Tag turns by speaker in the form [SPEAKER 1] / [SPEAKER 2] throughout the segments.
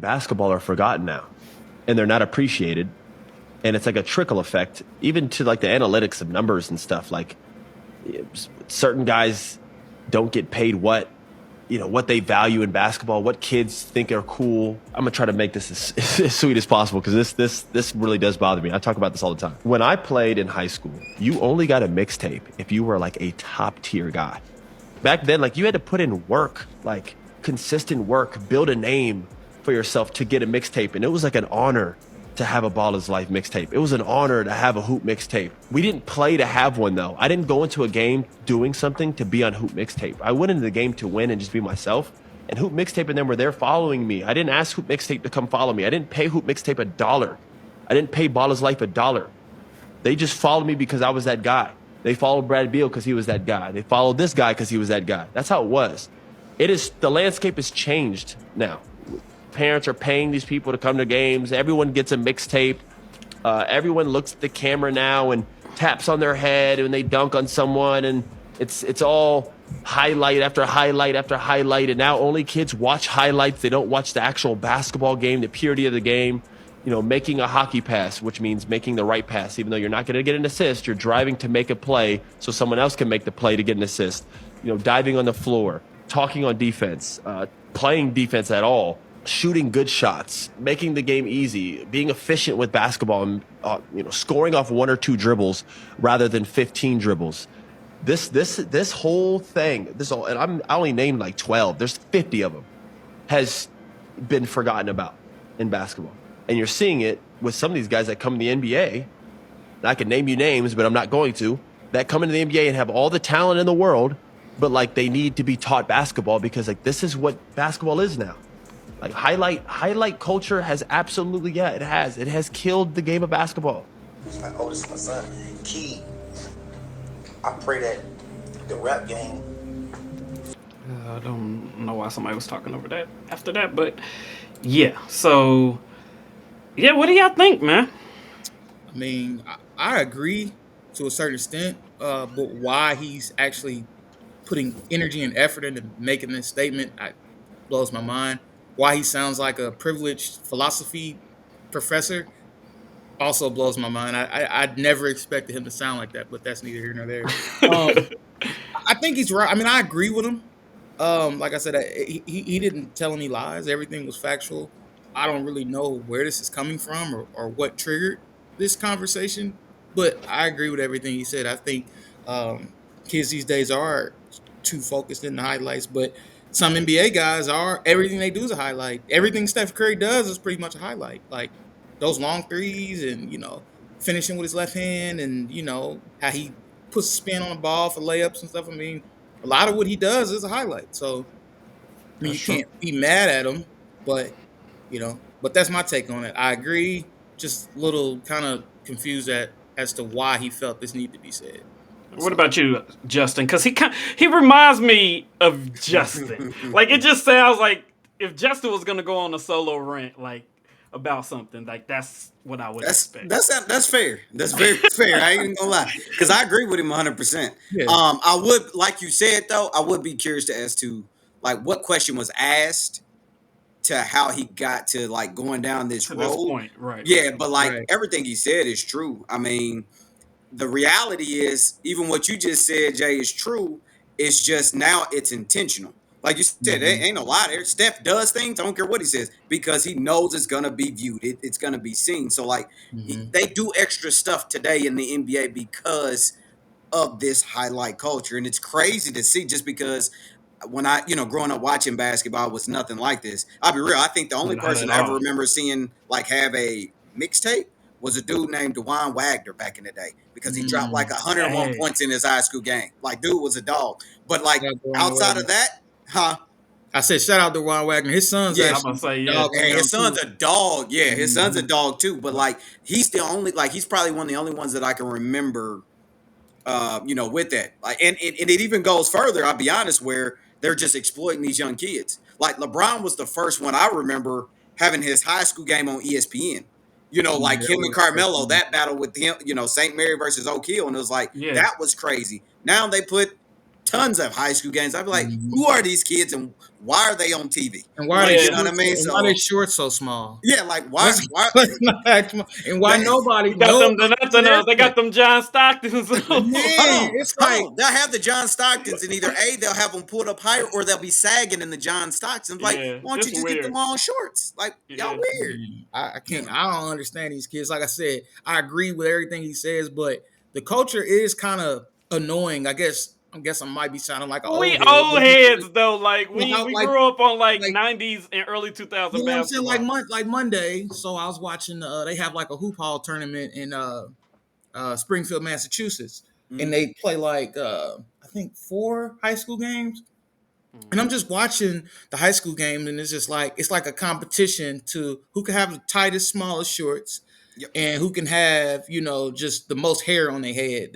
[SPEAKER 1] basketball are forgotten now, and they're not appreciated. And it's like a trickle effect, even to like the analytics of numbers and stuff. Like certain guys don't get paid what they value in basketball, what kids think are cool. I'm gonna try to make this as sweet as possible because this really does bother me. I talk about this all the time. When I played in high school, you only got a mixtape if you were like a top tier guy. Back then, like you had to put in work, like consistent work, build a name for yourself to get a mixtape, and it was like an honor to have a Ball is Life mixtape. It was an honor to have a Hoop mixtape. We didn't play to have one though. I didn't go into a game doing something to be on Hoop mixtape. I went into the game to win and just be myself. And Hoop mixtape and them were there following me. I didn't ask Hoop mixtape to come follow me. I didn't pay Hoop mixtape $1. I didn't pay Ball is Life $1. They just followed me because I was that guy. They followed Brad Beal because he was that guy. They followed this guy because he was that guy. That's how it was. The landscape has changed now. Parents are paying these people to come to games. Everyone gets a mixtape. Everyone looks at the camera now and taps on their head when they dunk on someone, and it's all highlight after highlight after highlight. And now only kids watch highlights. They don't watch the actual basketball game, the purity of the game. Making a hockey pass, which means making the right pass. Even though you're not going to get an assist, you're driving to make a play so someone else can make the play to get an assist. Diving on the floor, talking on defense, playing defense at all. Shooting good shots, making the game easy, being efficient with basketball, and scoring off 1 or 2 dribbles rather than 15 dribbles. This whole thing, and I only named like 12. There's 50 of them, has been forgotten about in basketball, and you're seeing it with some of these guys that come in the NBA. I can name you names, but I'm not going to. That come into the NBA and have all the talent in the world, but like they need to be taught basketball because like this is what basketball is now. Like highlight culture has absolutely, it has killed the game of basketball.
[SPEAKER 2] My oldest, my son, Key. I pray that the rap game.
[SPEAKER 3] I don't know why somebody was talking over that after that, but yeah. So, yeah, what do y'all think, man?
[SPEAKER 4] I mean, I agree to a certain extent, but why he's actually putting energy and effort into making this statement blows my mind. Why he sounds like a privileged philosophy professor also blows my mind. I'd never expected him to sound like that, but that's neither here nor there. I think he's right. I mean, I agree with him. Like I said, he didn't tell any lies. Everything was factual. I don't really know where this is coming from or what triggered this conversation, but I agree with everything he said. I think kids these days are too focused in the highlights, but some NBA guys are. Everything they do is a highlight. Everything Steph Curry does is pretty much a highlight. Like those long threes and, finishing with his left hand and, how he puts a spin on the ball for layups and stuff. I mean, a lot of what he does is a highlight. So, I mean, you can't be mad at him, but, but that's my take on it. I agree. Just a little kind of confused as to why he felt this need to be said.
[SPEAKER 3] What about you, Justin? Because he reminds me of Justin. Like, it just sounds like if Justin was going to go on a solo rant, like, about something, like, that's what I would expect.
[SPEAKER 5] That's fair. That's very fair. I ain't even gonna lie. Because I agree with him 100%.
[SPEAKER 4] Yeah.
[SPEAKER 5] I would, like you said, though, I would be curious as to, like, what question was asked to how he got to, like, going down this road.
[SPEAKER 3] This point, right.
[SPEAKER 5] Yeah, but, like, everything he said is true. I mean, the reality is, even what you just said, Jay, is true. It's just now it's intentional. Like you said, there ain't no lie there. Steph does things, I don't care what he says, because he knows it's going to be viewed. It's going to be seen. So, like, they do extra stuff today in the NBA because of this highlight culture. And it's crazy to see just because when I, growing up watching basketball was nothing like this. I'll be real. I think the only person I ever remember seeing, like, have a mixtape was a dude named DeJuan Wagner back in the day because he dropped like 101 points in his high school game. Like, dude was a dog. But, like, outside of that,
[SPEAKER 4] I said, shout out to Ron Wagner. His son's
[SPEAKER 5] actually dog. And his son's a dog. Yeah, his son's a dog too. But, like, he's the only, like, he's probably one of the only ones that I can remember, with that. Like, and it even goes further, I'll be honest, where they're just exploiting these young kids. Like, LeBron was the first one I remember having his high school game on ESPN. Like him and Carmelo, that battle with him, St. Mary versus Oak Hill. And it was like, that was crazy. Now they put tons of high school games. I'd be like,
[SPEAKER 4] Mhm.
[SPEAKER 5] who are these kids and why are they on TV?
[SPEAKER 4] And why are they
[SPEAKER 5] Like, you
[SPEAKER 3] Yeah.
[SPEAKER 5] know what I
[SPEAKER 4] shorts?
[SPEAKER 5] mean?
[SPEAKER 4] And why are they
[SPEAKER 5] So
[SPEAKER 4] shorts so small?
[SPEAKER 5] yeah, like why
[SPEAKER 4] Let's,
[SPEAKER 5] why
[SPEAKER 4] let's not act small. And why
[SPEAKER 5] they,
[SPEAKER 4] nobody
[SPEAKER 3] You got
[SPEAKER 4] no
[SPEAKER 3] them.
[SPEAKER 4] one to their
[SPEAKER 3] They got
[SPEAKER 4] point.
[SPEAKER 3] them John Stocktons.
[SPEAKER 4] Man, it's like
[SPEAKER 5] hold on. They'll have the John Stocktons, and either A, they'll have them pulled up higher, or they'll be sagging in the John Stocktons. Like,
[SPEAKER 3] Yeah,
[SPEAKER 5] why don't you
[SPEAKER 3] it's
[SPEAKER 5] just get them
[SPEAKER 3] weird.
[SPEAKER 5] all shorts? Like, y'all
[SPEAKER 3] Yeah.
[SPEAKER 5] weird.
[SPEAKER 4] I
[SPEAKER 5] You
[SPEAKER 4] can't.
[SPEAKER 5] know.
[SPEAKER 4] I don't understand these kids. Like I said, I agree with everything he says, but the culture is kind of annoying. I guess. I guess I might be sounding like an
[SPEAKER 3] We
[SPEAKER 4] old head,
[SPEAKER 3] old
[SPEAKER 4] but
[SPEAKER 3] heads though. Like
[SPEAKER 4] like,
[SPEAKER 3] we grew up on like
[SPEAKER 4] like
[SPEAKER 3] '90s and early 2000
[SPEAKER 4] you know what I'm saying? Like
[SPEAKER 3] basketball.
[SPEAKER 4] like Monday. So I was watching. They have like a hoop hall tournament in Springfield, Massachusetts, and
[SPEAKER 5] Mhm.
[SPEAKER 4] they play like I think 4 high school games. And I'm
[SPEAKER 3] Mhm.
[SPEAKER 4] just watching the high school game, and it's just like it's like a competition to who can have the tightest, smallest shorts,
[SPEAKER 5] Yep.
[SPEAKER 4] and who can have just the most hair on their head.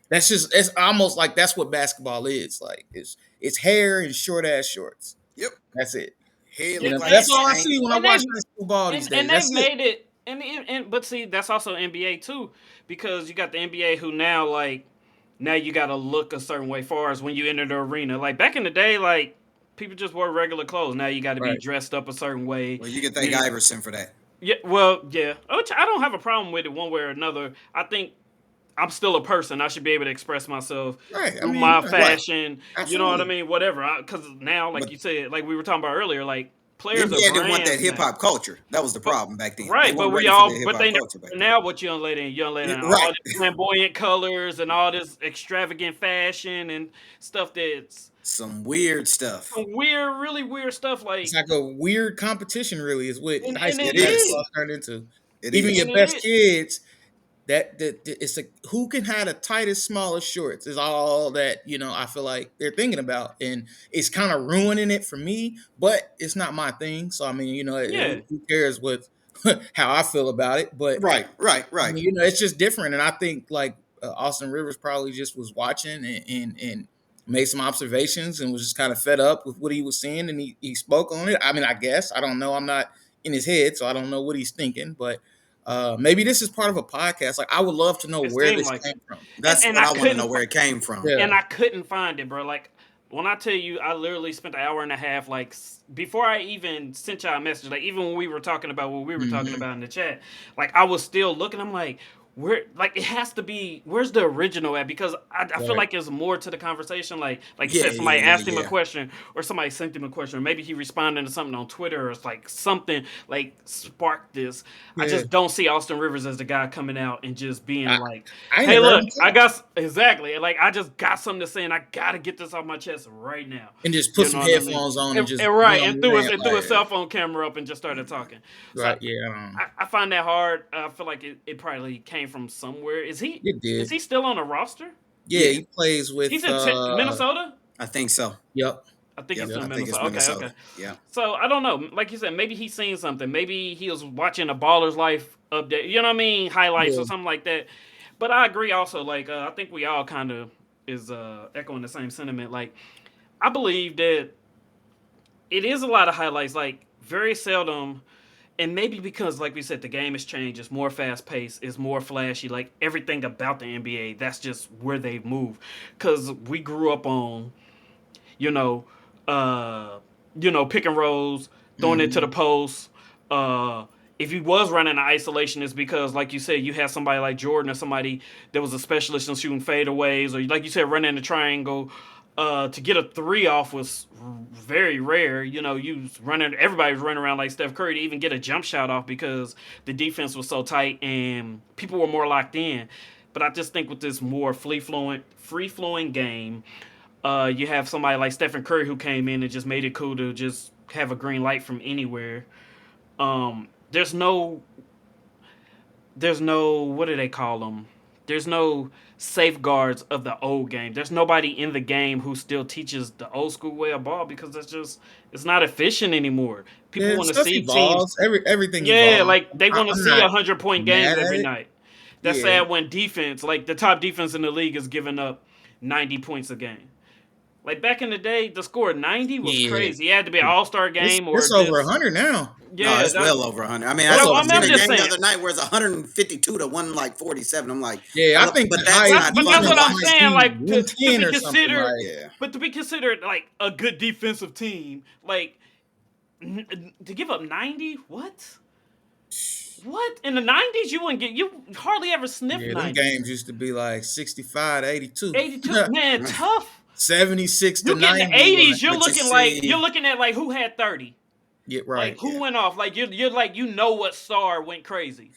[SPEAKER 4] That's just it's almost like that's what basketball is. Like it's hair and short ass shorts.
[SPEAKER 5] Yep.
[SPEAKER 4] That's it.
[SPEAKER 5] Head
[SPEAKER 3] Yeah,
[SPEAKER 5] look like a
[SPEAKER 4] That's all I
[SPEAKER 5] shank.
[SPEAKER 4] see when I
[SPEAKER 3] and
[SPEAKER 4] watch
[SPEAKER 3] they've
[SPEAKER 4] high school ball these days.
[SPEAKER 3] and they've
[SPEAKER 4] That's it.
[SPEAKER 3] made it. And but see, that's also NBA too, because you got the NBA who now like now you got to look a certain way. Far as when you enter the arena, like back in the day, like people just wore regular clothes. Now you got to be
[SPEAKER 4] Right.
[SPEAKER 3] dressed up a certain way.
[SPEAKER 5] Well, you can thank
[SPEAKER 3] You,
[SPEAKER 5] Iverson for that.
[SPEAKER 3] yeah, well, yeah. Which I don't have a problem with it one way or another. I think I'm still a person. I should be able to express myself
[SPEAKER 4] Right. I
[SPEAKER 3] through
[SPEAKER 4] mean,
[SPEAKER 3] my
[SPEAKER 5] Right.
[SPEAKER 3] fashion. You know what I
[SPEAKER 4] absolutely.
[SPEAKER 3] mean? Whatever. Because now, like
[SPEAKER 5] But
[SPEAKER 3] you said, like we were talking about earlier, like
[SPEAKER 5] the
[SPEAKER 3] players are
[SPEAKER 5] NBA didn't want that
[SPEAKER 3] brands
[SPEAKER 5] hip
[SPEAKER 3] now.
[SPEAKER 5] hop culture. That was the
[SPEAKER 3] But
[SPEAKER 5] problem back then. They
[SPEAKER 3] right, but
[SPEAKER 5] weren't
[SPEAKER 3] we
[SPEAKER 5] ready for the
[SPEAKER 3] all,
[SPEAKER 5] hip
[SPEAKER 3] but
[SPEAKER 5] hop
[SPEAKER 3] they
[SPEAKER 5] culture back then.
[SPEAKER 3] now what young lady and young lady and all
[SPEAKER 5] Right.
[SPEAKER 3] this flamboyant colors and all this extravagant fashion and stuff that's
[SPEAKER 5] Some weird stuff.
[SPEAKER 3] some weird, really weird stuff.
[SPEAKER 4] It's
[SPEAKER 3] Like,
[SPEAKER 4] like a weird competition, really, is what high
[SPEAKER 3] and
[SPEAKER 4] school
[SPEAKER 3] it
[SPEAKER 5] It is.
[SPEAKER 4] basketball
[SPEAKER 3] is,
[SPEAKER 4] turned into.
[SPEAKER 5] It
[SPEAKER 4] Even your
[SPEAKER 5] is.
[SPEAKER 3] and it
[SPEAKER 4] best
[SPEAKER 3] is.
[SPEAKER 4] kids, it's a who can have the tightest, smallest shorts is all that I feel like they're thinking about, and it's kind of ruining it for me. But it's not my thing, so I mean,
[SPEAKER 3] Yeah,
[SPEAKER 4] who cares what how I feel about it? But
[SPEAKER 5] Right. Right.
[SPEAKER 4] I
[SPEAKER 5] Right.
[SPEAKER 4] mean, it's just different, and I think like Austin Rivers probably just was watching and made some observations and was just kind of fed up with what he was seeing, and he spoke on it. I mean, I guess I don't know. I'm not in his head, so I don't know what he's thinking. But maybe this is part of a podcast. Like, I would love to know
[SPEAKER 3] it
[SPEAKER 4] where
[SPEAKER 3] seemed
[SPEAKER 4] this
[SPEAKER 3] like
[SPEAKER 4] came
[SPEAKER 3] it,
[SPEAKER 4] from.
[SPEAKER 5] That's
[SPEAKER 3] and
[SPEAKER 5] what
[SPEAKER 3] I
[SPEAKER 5] I want to know
[SPEAKER 3] couldn't,
[SPEAKER 5] where it came from.
[SPEAKER 4] Yeah,
[SPEAKER 3] and I couldn't find it, bro. Like when I tell you, I literally spent an hour and a half, like before I even sent y'all a message. Like even when we were talking about what we were talking
[SPEAKER 4] hmm
[SPEAKER 3] about in the chat, like I was still looking. I'm like, where? Like it has to be. Where's the original at? Because I feel
[SPEAKER 4] right.
[SPEAKER 3] like there's more to the conversation. Like you
[SPEAKER 5] Yeah.
[SPEAKER 3] said,
[SPEAKER 5] Yeah.
[SPEAKER 3] somebody
[SPEAKER 5] Yeah.
[SPEAKER 3] asked him a
[SPEAKER 5] Yeah.
[SPEAKER 3] question, or somebody sent him a question, or maybe he responded to something on Twitter, or it's like something like sparked this. I
[SPEAKER 4] Yeah,
[SPEAKER 3] just don't see Austin Rivers as the guy coming out and just being
[SPEAKER 4] I,
[SPEAKER 3] like,
[SPEAKER 4] I ain't
[SPEAKER 3] "Hey,
[SPEAKER 4] never heard
[SPEAKER 3] look,
[SPEAKER 4] him
[SPEAKER 3] I
[SPEAKER 4] talk
[SPEAKER 3] got exactly like I just got something to say, and I gotta get this off my chest right now."
[SPEAKER 4] and just put
[SPEAKER 3] You
[SPEAKER 4] some
[SPEAKER 3] know what I mean?
[SPEAKER 4] headphones on and just
[SPEAKER 3] And
[SPEAKER 4] went
[SPEAKER 3] right,
[SPEAKER 4] on
[SPEAKER 3] and
[SPEAKER 4] the rant.
[SPEAKER 3] threw a
[SPEAKER 4] Like,
[SPEAKER 3] cell phone camera up and just started talking. So
[SPEAKER 4] right? Yeah,
[SPEAKER 3] I find that hard. I feel like it probably came from somewhere.
[SPEAKER 4] it
[SPEAKER 3] Is
[SPEAKER 4] did.
[SPEAKER 3] he still on the roster?
[SPEAKER 4] Yeah,
[SPEAKER 5] Yeah.
[SPEAKER 4] he plays
[SPEAKER 3] He's
[SPEAKER 4] with.
[SPEAKER 3] in Minnesota.
[SPEAKER 5] I think so.
[SPEAKER 4] Yep,
[SPEAKER 3] I think
[SPEAKER 5] Yep.
[SPEAKER 3] he's
[SPEAKER 4] yep.
[SPEAKER 3] in
[SPEAKER 5] I think it's
[SPEAKER 3] Minnesota. Okay, okay.
[SPEAKER 5] Minnesota. Yeah.
[SPEAKER 3] So I don't know. Like you said, maybe he's seen something. Maybe he was watching a Baller's Life update. You know what I mean? Highlights
[SPEAKER 4] Yeah,
[SPEAKER 3] or something like that. But I agree also. Like I think we all kind of is echoing the same sentiment. Like I believe that it is a lot of highlights. Like very seldom, and maybe because like we said, the game has changed. It's more fast paced. It's more flashy. Like everything about the NBA. That's just where they've moved. Because we grew up on you know, uh, pick and rolls, throwing it to the
[SPEAKER 4] hmm
[SPEAKER 3] post. If he was running an isolation, it's because, like you said, you had somebody like Jordan or somebody that was a specialist in shooting fadeaways, or like you said, running the triangle. To get a three off was very rare. You was running. Everybody was running around like Steph Curry to even get a jump shot off because the defense was so tight and people were more locked in. But I just think with this more free flowing game, you have somebody like Stephen Curry who came in and just made it cool to just have a green light from anywhere. There's no what do they call them? There's no safeguards of the old game. There's nobody in the game who still teaches the old school way of ball because it's not efficient anymore. People
[SPEAKER 4] yeah.
[SPEAKER 3] want to
[SPEAKER 4] Stuff
[SPEAKER 3] see teams,
[SPEAKER 4] evolves. Everything
[SPEAKER 3] yeah,
[SPEAKER 4] evolves.
[SPEAKER 3] like they want to
[SPEAKER 4] I'm
[SPEAKER 3] see
[SPEAKER 4] not
[SPEAKER 3] 100-point games
[SPEAKER 4] mad at
[SPEAKER 3] every
[SPEAKER 4] it.
[SPEAKER 3] night. That's
[SPEAKER 4] Yeah,
[SPEAKER 3] sad when defense, like the top defense in the league, is giving up 90 points a game. Like back in the day, the score of 90 was
[SPEAKER 4] Yeah,
[SPEAKER 3] crazy. It had to be an all-star game or
[SPEAKER 4] it's over
[SPEAKER 3] just
[SPEAKER 4] 100 now.
[SPEAKER 5] No,
[SPEAKER 3] yeah.
[SPEAKER 5] it's well over 100. I mean,
[SPEAKER 4] That's
[SPEAKER 5] I
[SPEAKER 4] over
[SPEAKER 3] I mean,
[SPEAKER 5] seen
[SPEAKER 3] I'm
[SPEAKER 5] a
[SPEAKER 4] 100.
[SPEAKER 3] just
[SPEAKER 5] game the
[SPEAKER 3] saying.
[SPEAKER 5] other night where it's 152 to 147. I'm like,
[SPEAKER 4] Yeah, I think
[SPEAKER 5] but
[SPEAKER 4] the
[SPEAKER 5] that's
[SPEAKER 4] highest
[SPEAKER 5] not
[SPEAKER 3] But
[SPEAKER 5] fun
[SPEAKER 3] that's
[SPEAKER 5] to
[SPEAKER 3] what
[SPEAKER 4] defense
[SPEAKER 3] I'm
[SPEAKER 4] might
[SPEAKER 5] watch.
[SPEAKER 3] saying.
[SPEAKER 4] be
[SPEAKER 3] Like to
[SPEAKER 4] 110
[SPEAKER 3] be
[SPEAKER 4] or something.
[SPEAKER 3] considered,
[SPEAKER 4] Like,
[SPEAKER 5] Yeah.
[SPEAKER 3] but to be considered like a good defensive team, like to give up 90, what? What in the 90s you wouldn't get? You hardly ever sniffed
[SPEAKER 4] yeah, them
[SPEAKER 3] 90.
[SPEAKER 4] games used to be like 65 to 82.
[SPEAKER 3] 82, man, tough.
[SPEAKER 4] 76 to
[SPEAKER 3] You get in the
[SPEAKER 4] 90. Like,
[SPEAKER 3] 80s,
[SPEAKER 5] But you
[SPEAKER 3] you're
[SPEAKER 5] see,
[SPEAKER 3] looking at like who had 30,
[SPEAKER 4] yeah,
[SPEAKER 3] like
[SPEAKER 4] right.
[SPEAKER 3] who
[SPEAKER 5] yeah.
[SPEAKER 3] went off, like you're like what star went crazy.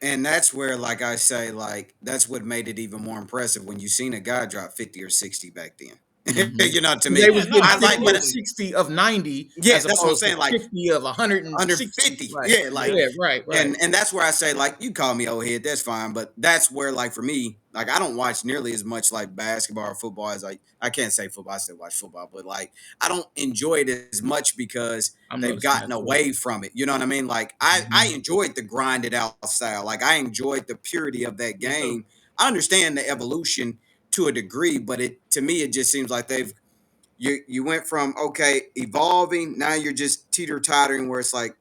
[SPEAKER 5] And that's where, like I say, like that's what made it even more impressive when you seen a guy drop 50 or 60 back then.
[SPEAKER 4] Hmm.
[SPEAKER 5] You know, to
[SPEAKER 4] They
[SPEAKER 5] me,
[SPEAKER 3] Yeah,
[SPEAKER 4] was
[SPEAKER 3] no,
[SPEAKER 4] getting
[SPEAKER 5] I
[SPEAKER 4] 50
[SPEAKER 5] like,
[SPEAKER 4] or
[SPEAKER 5] but
[SPEAKER 3] absolutely.
[SPEAKER 4] 60 of 90
[SPEAKER 5] yeah,
[SPEAKER 4] as
[SPEAKER 5] that's what I'm
[SPEAKER 4] opposed to
[SPEAKER 5] saying. Like
[SPEAKER 4] 50 of 160.
[SPEAKER 5] 150.
[SPEAKER 4] Like,
[SPEAKER 5] Yeah, like
[SPEAKER 3] Yeah,
[SPEAKER 4] yeah, right, right.
[SPEAKER 5] and that's where I say, like, you call me old head, that's fine. But that's where, like, for me, like I don't watch nearly as much like basketball or football as I can't say football, I still watch football, but like I don't enjoy it as much because
[SPEAKER 4] I'm
[SPEAKER 5] they've
[SPEAKER 4] noticing that
[SPEAKER 5] gotten
[SPEAKER 4] too.
[SPEAKER 5] away from it. You know what I mean? Like I
[SPEAKER 4] Hmm.
[SPEAKER 5] enjoyed the grinded out style. Like I enjoyed the purity of that
[SPEAKER 3] me too.
[SPEAKER 5] game. I understand the evolution to a degree, but it to me it just seems like you went from okay evolving, now you're just teeter tottering where it's like,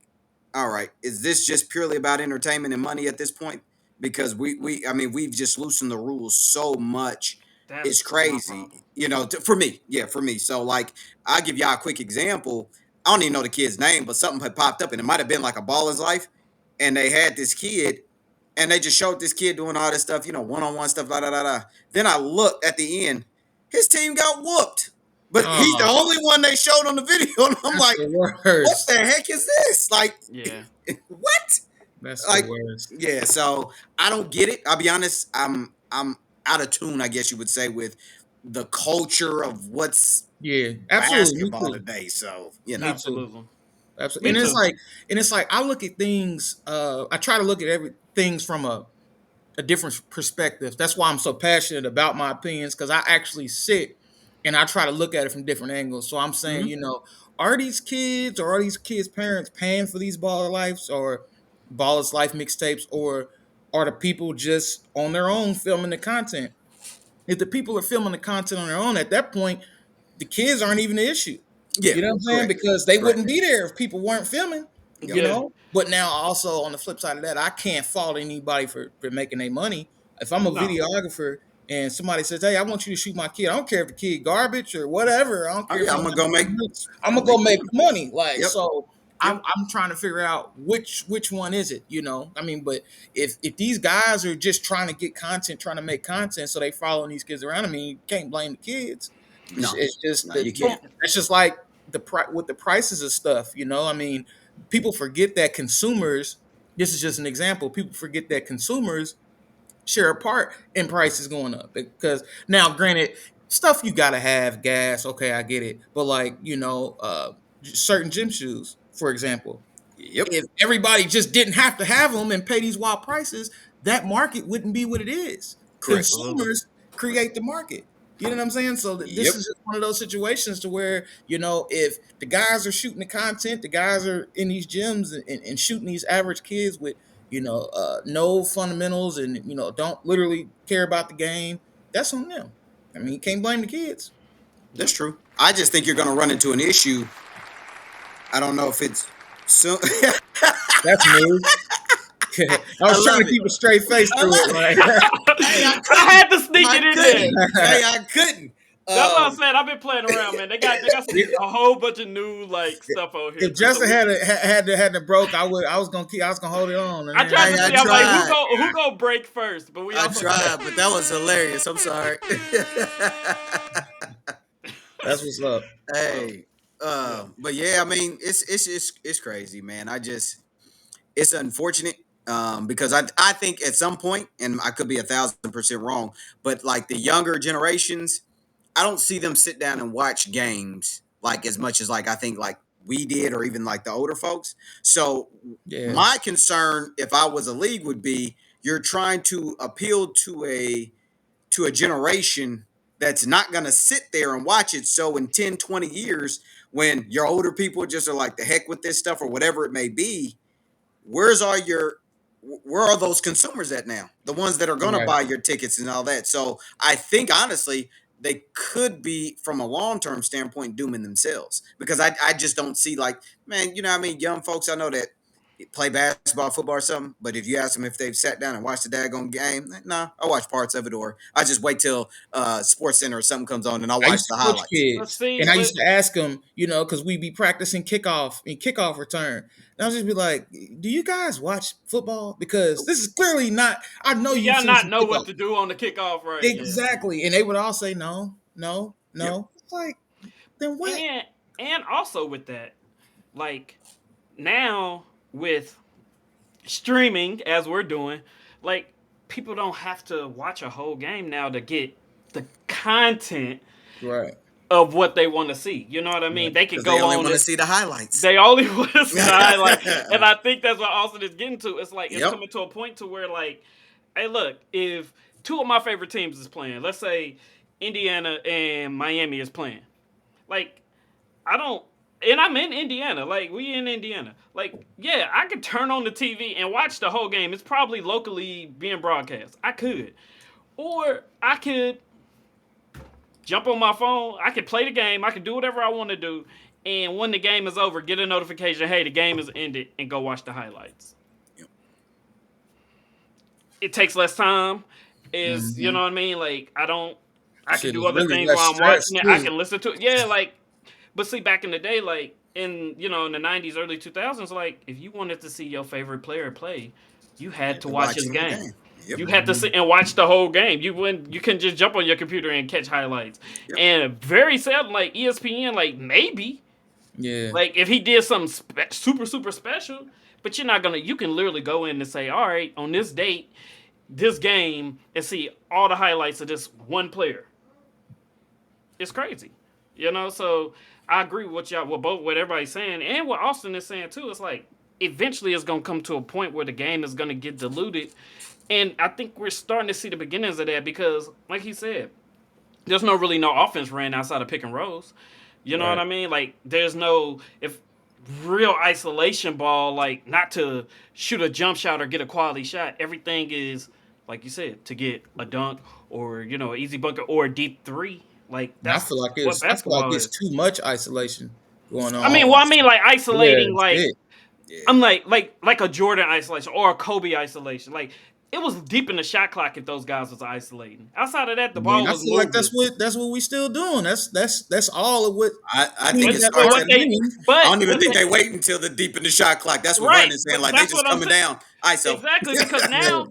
[SPEAKER 5] all right, is this just purely about entertainment and money at this point? Because we I mean we've just loosened the rules so much, it's
[SPEAKER 3] That's my
[SPEAKER 5] crazy.
[SPEAKER 3] problem.
[SPEAKER 5] You know, for me, yeah, for me. So like, I'll give y'all a quick example. I don't even know the kid's name, but something had popped up, and it might have been like a baller's life, and they had this kid, and they just showed this kid doing all this stuff, you know, one on one stuff, da da da da. Then I looked at the end, his team got whooped, but he's the
[SPEAKER 4] Oh,
[SPEAKER 5] only one they showed on the video, and I'm
[SPEAKER 4] that's
[SPEAKER 5] like,
[SPEAKER 4] the
[SPEAKER 5] what
[SPEAKER 4] worst.
[SPEAKER 5] the heck is this? Like,
[SPEAKER 3] Yeah,
[SPEAKER 5] what?
[SPEAKER 4] That's the
[SPEAKER 5] Like,
[SPEAKER 4] worst.
[SPEAKER 5] yeah. So I don't get it. I'll be honest. I'm out of tune, I guess you would say, with the culture of what's
[SPEAKER 4] Yeah, absolutely. Me
[SPEAKER 5] basketball
[SPEAKER 4] too.
[SPEAKER 5] today. So you
[SPEAKER 4] Me
[SPEAKER 5] know,
[SPEAKER 4] too.
[SPEAKER 3] absolutely.
[SPEAKER 4] Absolutely.
[SPEAKER 3] Me
[SPEAKER 4] And
[SPEAKER 3] too.
[SPEAKER 4] it's like I look at things, I try to look at every things from a different perspective. That's why I'm so passionate about my opinions, because I actually sit and I try to look at it from different angles. So I'm saying,
[SPEAKER 5] mhm.
[SPEAKER 4] you know, are these kids or are these kids' parents paying for these baller lives or ballers life mixtapes, or are the people just on their own filming the content? If the people are filming the content on their own, at that point, the kids aren't even the issue.
[SPEAKER 5] Yeah,
[SPEAKER 4] You know what I'm saying?
[SPEAKER 5] correct,
[SPEAKER 4] Because they
[SPEAKER 5] correct.
[SPEAKER 4] wouldn't be there if people weren't filming,
[SPEAKER 5] Yep.
[SPEAKER 4] you
[SPEAKER 3] Yeah,
[SPEAKER 4] know? But now also on the flip side of that, I can't fault anybody for making their money. If I'm a
[SPEAKER 3] no,
[SPEAKER 4] videographer and somebody says, "Hey, I want you to shoot my kid," I don't care if the kid garbage or whatever. I don't
[SPEAKER 5] Oh
[SPEAKER 4] care if
[SPEAKER 5] yeah,
[SPEAKER 4] he
[SPEAKER 5] I'm
[SPEAKER 4] don't
[SPEAKER 5] gonna
[SPEAKER 4] have
[SPEAKER 5] go make.
[SPEAKER 4] nothing to do. I'm
[SPEAKER 5] I'm
[SPEAKER 4] gonna
[SPEAKER 5] gonna make
[SPEAKER 4] go
[SPEAKER 5] my
[SPEAKER 4] make
[SPEAKER 5] money.
[SPEAKER 4] money. Like
[SPEAKER 5] Yep.
[SPEAKER 4] so,
[SPEAKER 3] yeah,
[SPEAKER 4] I'm trying to figure out which one is it. You know, I mean, but if these guys are just trying to get content, trying to make content, so they following these kids around, I mean, you can't blame the kids.
[SPEAKER 5] No,
[SPEAKER 4] It's just
[SPEAKER 5] no,
[SPEAKER 4] the
[SPEAKER 5] you can't.
[SPEAKER 4] it's just like the with the prices of stuff. You know, I mean, people forget that consumers. This is just an example. People forget that consumers share a part in prices going up, because now, granted, stuff you gotta have gas. Okay, I get it, but like, you know, certain gym shoes, for example,
[SPEAKER 5] Yep.
[SPEAKER 4] if everybody just didn't have to have them and pay these wild prices, that market wouldn't be what it is.
[SPEAKER 5] Correct.
[SPEAKER 3] absolutely.
[SPEAKER 4] Consumers create the market. You know what I'm saying? So this
[SPEAKER 5] Yep.
[SPEAKER 4] is just one of those situations to where, you know, if the guys are shooting the content, the guys are in these gyms and shooting these average kids with, you know, no fundamentals and, you know, don't literally care about the game, that's on them. I mean, you can't blame the kids.
[SPEAKER 5] That's
[SPEAKER 3] Yep.
[SPEAKER 5] true. I just think you're gonna run into an issue. I don't know if it's so.
[SPEAKER 4] That's new. I
[SPEAKER 5] I
[SPEAKER 4] was trying
[SPEAKER 5] love
[SPEAKER 4] to
[SPEAKER 5] it.
[SPEAKER 4] keep a straight face
[SPEAKER 5] I
[SPEAKER 4] through
[SPEAKER 5] love
[SPEAKER 4] it.
[SPEAKER 5] it.
[SPEAKER 4] Like,
[SPEAKER 5] Hey, I
[SPEAKER 3] I
[SPEAKER 5] couldn't.
[SPEAKER 3] had to sneak
[SPEAKER 5] I
[SPEAKER 3] it in there.
[SPEAKER 5] couldn't. Hey, I couldn't.
[SPEAKER 3] That's what I
[SPEAKER 5] Um,
[SPEAKER 3] said. I've been playing around, man. They got some a whole bunch of new like stuff over here
[SPEAKER 4] if
[SPEAKER 3] too. So
[SPEAKER 4] Justin
[SPEAKER 3] we
[SPEAKER 4] had to broke, I was gonna hold it on, and
[SPEAKER 3] I
[SPEAKER 4] then
[SPEAKER 3] tried
[SPEAKER 5] hey,
[SPEAKER 3] to
[SPEAKER 5] I
[SPEAKER 3] see. I'm like,
[SPEAKER 5] tried.
[SPEAKER 3] who go break first? But we
[SPEAKER 5] I
[SPEAKER 3] also got
[SPEAKER 5] tried, but that was hilarious. I'm sorry.
[SPEAKER 4] that's what's up.
[SPEAKER 3] so
[SPEAKER 5] Hey,
[SPEAKER 3] yeah.
[SPEAKER 5] but yeah, I mean, it's crazy, man. I just it's unfortunate because I think at some point, and I could be 1,000% wrong, but like the younger generations, I don't see them sit down and watch games like as much as like I think like we did, or even like the older folks. So
[SPEAKER 4] Yeah,
[SPEAKER 5] my concern, if I was a league, would be you're trying to appeal to a generation that's not going to sit there and watch it. So in 10, 20 years, when your older people just are like the heck with this stuff or whatever it may be, where's all your where are those consumers at now? The ones that are going to
[SPEAKER 4] right.
[SPEAKER 5] buy your tickets and all that. So I think honestly, they could be from a long term standpoint dooming themselves because I just don't see like man, you know what I mean, young folks I know that play basketball, football, or something. But if you ask them if they've sat down and watched the daggone game, nah, I watch parts of it, or I just wait till Sports Center or something comes on and I'll
[SPEAKER 4] I
[SPEAKER 5] watch
[SPEAKER 4] used
[SPEAKER 5] the
[SPEAKER 4] to coach
[SPEAKER 5] highlights.
[SPEAKER 3] But
[SPEAKER 4] kids,
[SPEAKER 3] see,
[SPEAKER 4] and I
[SPEAKER 3] but
[SPEAKER 4] used to ask them, because we be practicing kickoff return. And I was just be like, "Do you guys watch football? Because this is clearly not. I know
[SPEAKER 3] do
[SPEAKER 4] you've
[SPEAKER 3] y'all
[SPEAKER 4] seen
[SPEAKER 3] not
[SPEAKER 4] some
[SPEAKER 3] know what
[SPEAKER 4] kickoff
[SPEAKER 3] to do on the kickoff, right? Yeah.
[SPEAKER 4] exactly." And they would all say, "No, no,
[SPEAKER 5] Yep.
[SPEAKER 4] no." It's like, then what?
[SPEAKER 3] And also with that, like now with streaming as we're doing, like people don't have to watch a whole game now to get the content
[SPEAKER 4] Right.
[SPEAKER 3] of what they want to see. You know what I mean?
[SPEAKER 4] Right.
[SPEAKER 3] They could
[SPEAKER 5] Because they
[SPEAKER 3] go
[SPEAKER 5] only
[SPEAKER 3] on
[SPEAKER 5] want to
[SPEAKER 3] this.
[SPEAKER 5] see the highlights.
[SPEAKER 3] They only want to see the highlight, and I think that's what Austin is getting to. It's like it's
[SPEAKER 5] Yep.
[SPEAKER 3] coming to a point to where like, hey, look, if two of my favorite teams is playing, let's say Indiana and Miami is playing, like I don't, and I'm in Indiana. Like we in Indiana. Like yeah, I could turn on the TV and watch the whole game. It's probably locally being broadcast. I could, or I could jump on my phone. I could play the game. I could do whatever I want to do. And when the game is over, get a notification. Hey, the game is ended, and go watch the highlights.
[SPEAKER 5] Yep.
[SPEAKER 3] It takes less time. Is you
[SPEAKER 4] Mm-hmm.
[SPEAKER 3] know what I mean? Like I don't. I can
[SPEAKER 4] Shit
[SPEAKER 3] do
[SPEAKER 4] is
[SPEAKER 3] other
[SPEAKER 4] really
[SPEAKER 3] things
[SPEAKER 4] less
[SPEAKER 3] while I'm
[SPEAKER 4] stress
[SPEAKER 3] watching it. I
[SPEAKER 4] too.
[SPEAKER 3] can listen to it. Yeah, like. But see, back in the day, like in the '90s, early 2000s, like if you wanted to see your favorite player play, you had to watch his
[SPEAKER 5] Watching the
[SPEAKER 3] game.
[SPEAKER 5] game. Yep.
[SPEAKER 3] You had to sit and watch the whole game. You couldn't just jump on your computer and catch highlights.
[SPEAKER 5] Yep.
[SPEAKER 3] And very seldom, like ESPN, like maybe
[SPEAKER 4] Yeah.
[SPEAKER 3] like if he did something super special, but you're not gonna. You can literally go in and say, all right, on this date, this game, and see all the highlights of this one player. It's crazy, So I agree with what everybody's saying, and what Austin is saying too. It's like eventually it's gonna come to a point where the game is gonna get diluted, and I think we're starting to see the beginnings of that because, like he said, there's no offense ran outside of pick and rolls. You know what
[SPEAKER 4] Right.
[SPEAKER 3] I mean? Like there's no if real isolation ball, like not to shoot a jump shot or get a quality shot. Everything is like you said to get a dunk or an easy bunker or a deep three. Like
[SPEAKER 4] And I
[SPEAKER 3] that's
[SPEAKER 4] feel like
[SPEAKER 3] what basketball
[SPEAKER 4] it's
[SPEAKER 3] is.
[SPEAKER 4] too much isolation going
[SPEAKER 3] I
[SPEAKER 4] on.
[SPEAKER 3] mean,
[SPEAKER 5] Oh,
[SPEAKER 3] well, I mean like
[SPEAKER 4] Yeah,
[SPEAKER 3] isolating,
[SPEAKER 4] it's
[SPEAKER 3] like
[SPEAKER 4] it.
[SPEAKER 5] yeah.
[SPEAKER 3] I'm like a Jordan isolation or a Kobe isolation. Like it was deep in the shot clock if those guys was isolating. Outside of that,
[SPEAKER 4] I
[SPEAKER 3] the
[SPEAKER 4] mean,
[SPEAKER 3] ball
[SPEAKER 4] I
[SPEAKER 3] was
[SPEAKER 4] feel like
[SPEAKER 3] moving.
[SPEAKER 4] that's what we still doing. That's all of what
[SPEAKER 5] I think
[SPEAKER 4] teams
[SPEAKER 5] it
[SPEAKER 4] that
[SPEAKER 3] But
[SPEAKER 5] starts
[SPEAKER 4] are
[SPEAKER 3] what
[SPEAKER 5] at.
[SPEAKER 3] they
[SPEAKER 4] winning.
[SPEAKER 5] I
[SPEAKER 3] but
[SPEAKER 5] don't even
[SPEAKER 3] but
[SPEAKER 5] think
[SPEAKER 3] they,
[SPEAKER 5] they wait until the deep in the shot clock. That's what
[SPEAKER 3] right,
[SPEAKER 5] Vernon's saying.
[SPEAKER 3] but
[SPEAKER 5] Like they
[SPEAKER 3] that's
[SPEAKER 5] just
[SPEAKER 3] what I'm
[SPEAKER 5] coming
[SPEAKER 3] saying.
[SPEAKER 5] down. ISO.
[SPEAKER 3] Exactly, because
[SPEAKER 4] Yeah.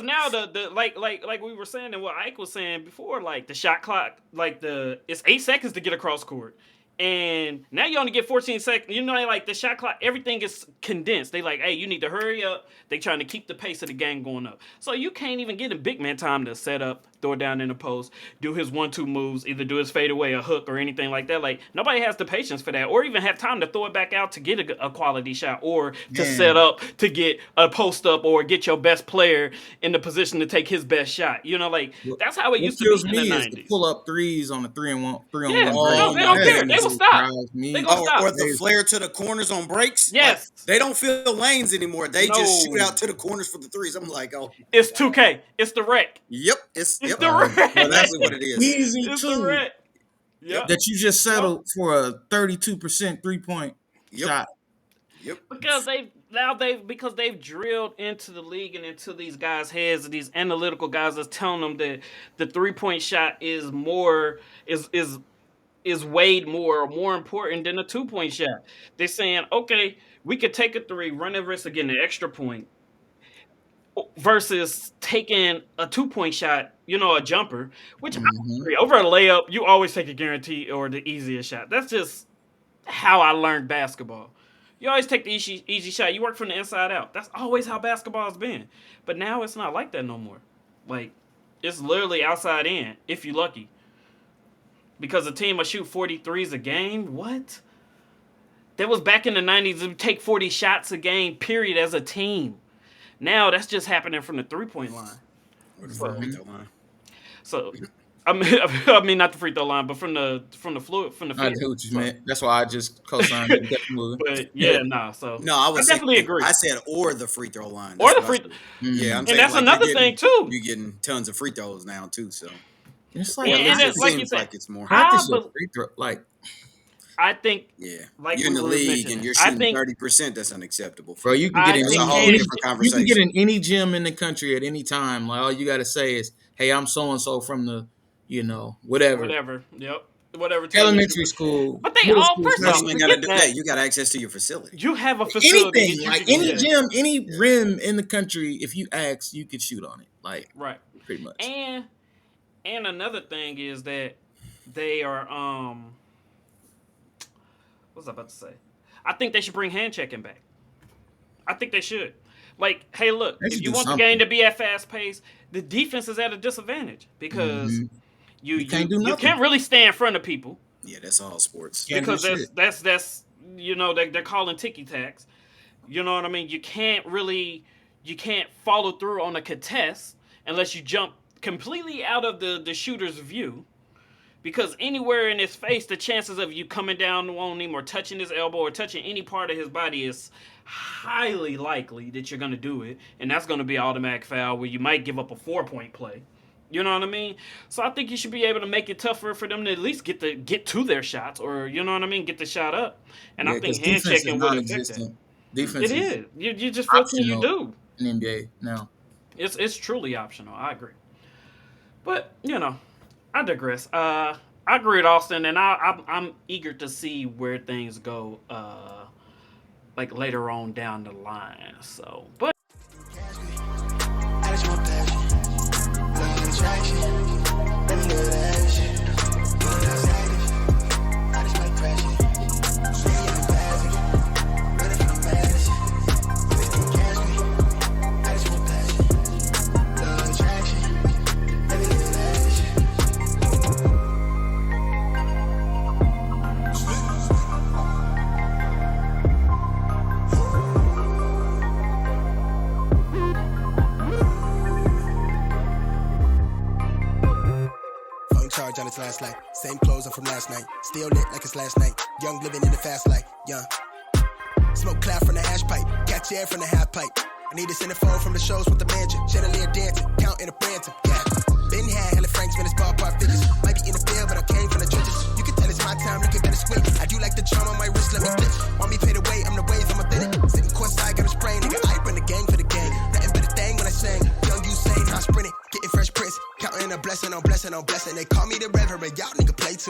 [SPEAKER 3] now the like we were saying and what Ike was saying before, like the shot clock, like it's 8 seconds to get across court. And now you only get 14 seconds. Like the shot clock, everything is condensed. They like, hey, you need to hurry up. They trying to keep the pace of the game going up. So you can't even get a big man time to set up, throw it down in the post, do his 1-2 moves, either do his fadeaway, a hook, or anything like that. Like nobody has the patience for that, or even have time to throw it back out to get a quality shot, or to set
[SPEAKER 4] Man,
[SPEAKER 3] up to get a post up, or get your best player in the position to take his best shot. Like
[SPEAKER 4] what,
[SPEAKER 3] that's how it
[SPEAKER 4] what
[SPEAKER 3] used to be
[SPEAKER 4] kills
[SPEAKER 3] in the
[SPEAKER 4] me is the
[SPEAKER 3] '90s.
[SPEAKER 4] pull up threes on the 3-on-1 break.
[SPEAKER 3] No,
[SPEAKER 5] Oh
[SPEAKER 3] they
[SPEAKER 5] my
[SPEAKER 3] don't care.
[SPEAKER 4] That
[SPEAKER 3] They will
[SPEAKER 5] goodness.
[SPEAKER 4] shit
[SPEAKER 3] stop.
[SPEAKER 4] drives
[SPEAKER 3] They
[SPEAKER 4] me
[SPEAKER 3] gonna
[SPEAKER 5] Or
[SPEAKER 3] stop.
[SPEAKER 5] the
[SPEAKER 4] crazy.
[SPEAKER 5] flare to the corners on breaks. Like
[SPEAKER 3] Yes.
[SPEAKER 5] they don't fill lanes anymore. They just shoot
[SPEAKER 3] No.
[SPEAKER 5] out to the corners for the threes. I'm like, oh my
[SPEAKER 3] It's
[SPEAKER 5] god.
[SPEAKER 3] 2K. It's the wreck.
[SPEAKER 5] Yep.
[SPEAKER 3] It's
[SPEAKER 5] Yep.
[SPEAKER 3] the
[SPEAKER 4] But
[SPEAKER 3] wreck.
[SPEAKER 4] that's
[SPEAKER 5] Exactly what it is.
[SPEAKER 4] easy
[SPEAKER 3] It's the
[SPEAKER 4] too.
[SPEAKER 3] wreck.
[SPEAKER 5] Yep.
[SPEAKER 3] Yep.
[SPEAKER 4] That you just
[SPEAKER 3] Yep.
[SPEAKER 4] settled for a 32% 3-point
[SPEAKER 5] Yep.
[SPEAKER 4] shot.
[SPEAKER 5] Yep.
[SPEAKER 3] Because they've drilled into the league and into these guys' heads, and these analytical guys that's telling them that the 3-point shot is more is weighed more or more important than a 2-point shot. They're saying, okay, we could take a three, run the risk of getting an extra point, versus taking a 2-point shot, a jumper, which I
[SPEAKER 4] Hmm.
[SPEAKER 3] agree. Over a layup, you always take a guarantee or the easiest shot. That's just how I learned basketball. You always take the easy shot. You work from the inside out. That's always how basketball's been. But now it's not like that no more. Like, it's literally outside in, if you're lucky. Because a team will shoot 43s a game? What? That was back in the 90s. It would take 40 shots a game, period, as a team. Now that's just happening from the 3-point line.
[SPEAKER 5] Or the
[SPEAKER 3] So,
[SPEAKER 5] free throw line.
[SPEAKER 3] so I mean, not the free throw line, but from the fluid from the
[SPEAKER 4] I
[SPEAKER 3] field.
[SPEAKER 4] knew what you
[SPEAKER 3] So,
[SPEAKER 4] meant. That's why I just co-signed and kept moving.
[SPEAKER 3] but yeah, nah. So
[SPEAKER 5] No, I
[SPEAKER 3] I
[SPEAKER 5] was
[SPEAKER 3] definitely
[SPEAKER 5] saying
[SPEAKER 3] agree.
[SPEAKER 5] I said or the free throw line.
[SPEAKER 3] Or
[SPEAKER 5] That's
[SPEAKER 3] the
[SPEAKER 5] what I
[SPEAKER 3] free,
[SPEAKER 5] said. Yeah, I'm
[SPEAKER 4] Mhm.
[SPEAKER 3] and
[SPEAKER 5] saying
[SPEAKER 3] that's
[SPEAKER 5] like
[SPEAKER 3] another thing too.
[SPEAKER 5] you're getting tons of free throws now too. So
[SPEAKER 4] It's like,
[SPEAKER 3] And,
[SPEAKER 5] At least
[SPEAKER 3] and
[SPEAKER 5] it
[SPEAKER 3] it's like you
[SPEAKER 5] seems
[SPEAKER 3] said,
[SPEAKER 5] like it's more.
[SPEAKER 4] practice your
[SPEAKER 3] but
[SPEAKER 4] free throw. Like,
[SPEAKER 3] I think,
[SPEAKER 5] Yeah,
[SPEAKER 3] like
[SPEAKER 5] you're in
[SPEAKER 3] we
[SPEAKER 5] the
[SPEAKER 3] were
[SPEAKER 5] league
[SPEAKER 3] mentioning,
[SPEAKER 5] and you're
[SPEAKER 3] I
[SPEAKER 5] shooting
[SPEAKER 3] think
[SPEAKER 5] 30%. That's unacceptable.
[SPEAKER 4] bro, you can
[SPEAKER 3] I
[SPEAKER 4] get in
[SPEAKER 5] That's a
[SPEAKER 3] think
[SPEAKER 5] whole
[SPEAKER 3] hand,
[SPEAKER 5] different
[SPEAKER 4] you can get
[SPEAKER 5] conversation.
[SPEAKER 4] in any gym in the country at any time. Like, all you got to say is, "Hey, I'm so and so from the, whatever
[SPEAKER 3] whatever, yep, whatever team that you.
[SPEAKER 4] elementary school,
[SPEAKER 3] But they
[SPEAKER 4] middle
[SPEAKER 3] all,
[SPEAKER 4] school,
[SPEAKER 3] first
[SPEAKER 5] But
[SPEAKER 4] high
[SPEAKER 3] off,
[SPEAKER 5] you
[SPEAKER 4] school,
[SPEAKER 5] ain't got to
[SPEAKER 3] forget
[SPEAKER 5] do
[SPEAKER 3] that
[SPEAKER 5] that. You got access to your facility.
[SPEAKER 3] you have a facility
[SPEAKER 4] anything.
[SPEAKER 3] that you
[SPEAKER 4] Like
[SPEAKER 3] can.
[SPEAKER 4] any
[SPEAKER 3] Yeah,
[SPEAKER 4] gym, any rim in the country. If you ask, you could shoot on it. Like,
[SPEAKER 3] right.
[SPEAKER 4] pretty much.
[SPEAKER 3] And another thing is that they are what was I about to say? I think they should bring hand checking back. I think they should. Like, hey, look,
[SPEAKER 4] They
[SPEAKER 3] if
[SPEAKER 4] should
[SPEAKER 3] you
[SPEAKER 4] do
[SPEAKER 3] want the game
[SPEAKER 4] something.
[SPEAKER 3] to be at fast pace, the defense is at a disadvantage because
[SPEAKER 4] Hmm.
[SPEAKER 3] you
[SPEAKER 4] You can't
[SPEAKER 3] you
[SPEAKER 4] do
[SPEAKER 3] you
[SPEAKER 4] nothing.
[SPEAKER 3] can't really stay in front of people
[SPEAKER 5] Yeah, that's all sports.
[SPEAKER 4] Can't do
[SPEAKER 3] because
[SPEAKER 4] shit.
[SPEAKER 3] that's they're calling ticky tacks. You know what I mean? You can't follow through on a contest unless you jump completely out of the shooter's view. Because anywhere in his face, the chances of you coming down on him or touching his elbow or touching any part of his body is highly likely that you're going to do it. And that's going to be an automatic foul where you might give up a 4-point play. You know what I mean? So I think you should be able to make it tougher for them to at least get to their shots or, you know what I mean, get the shot up. And
[SPEAKER 4] Yeah,
[SPEAKER 3] I think
[SPEAKER 4] because
[SPEAKER 3] hand
[SPEAKER 4] defense is
[SPEAKER 3] checking would affect that.
[SPEAKER 4] non-existent. Defense
[SPEAKER 3] It
[SPEAKER 4] is
[SPEAKER 3] is. You just what can you
[SPEAKER 4] optional
[SPEAKER 3] do?
[SPEAKER 4] in the NBA now.
[SPEAKER 3] It's truly optional. I agree. But I digress. I agree with Austin, and I'm eager to see where things go. Like later on down the line. So, but.
[SPEAKER 6] I just want passion, love attraction, let me do that shit. Going outside, I just like crashing. See you in the past, ready for the madness. If you catch me, I just want passion, love attraction, let me do that shit.
[SPEAKER 7] Phone charge on its last light. Same clothes on from last night. Still lit like it's last night. Young living in the fast life. Young. Smoke cloud from the ash pipe. Catch air from the half pipe. I need a centerfold from the shows with the mansion. Chandelier dancing. Count in a Branton. Yeah. Been had hella Franks when it's ballpark figures. Might be in the field, but I came from the trenches. You can tell it's my time, look at better swing. I do like the charm on my wrist, let me glitch. Want me pay the way, I'm the waves, I'm authentic. Sitting courtside, got a sprain. Nigga, I bring the gang for the gang. Nothing but a thing when I sang. Young Usain, I sprinting. Getting fresh prints. Counting a blessing on blessing on blessing. They call me the reverend. Y'all nigga play too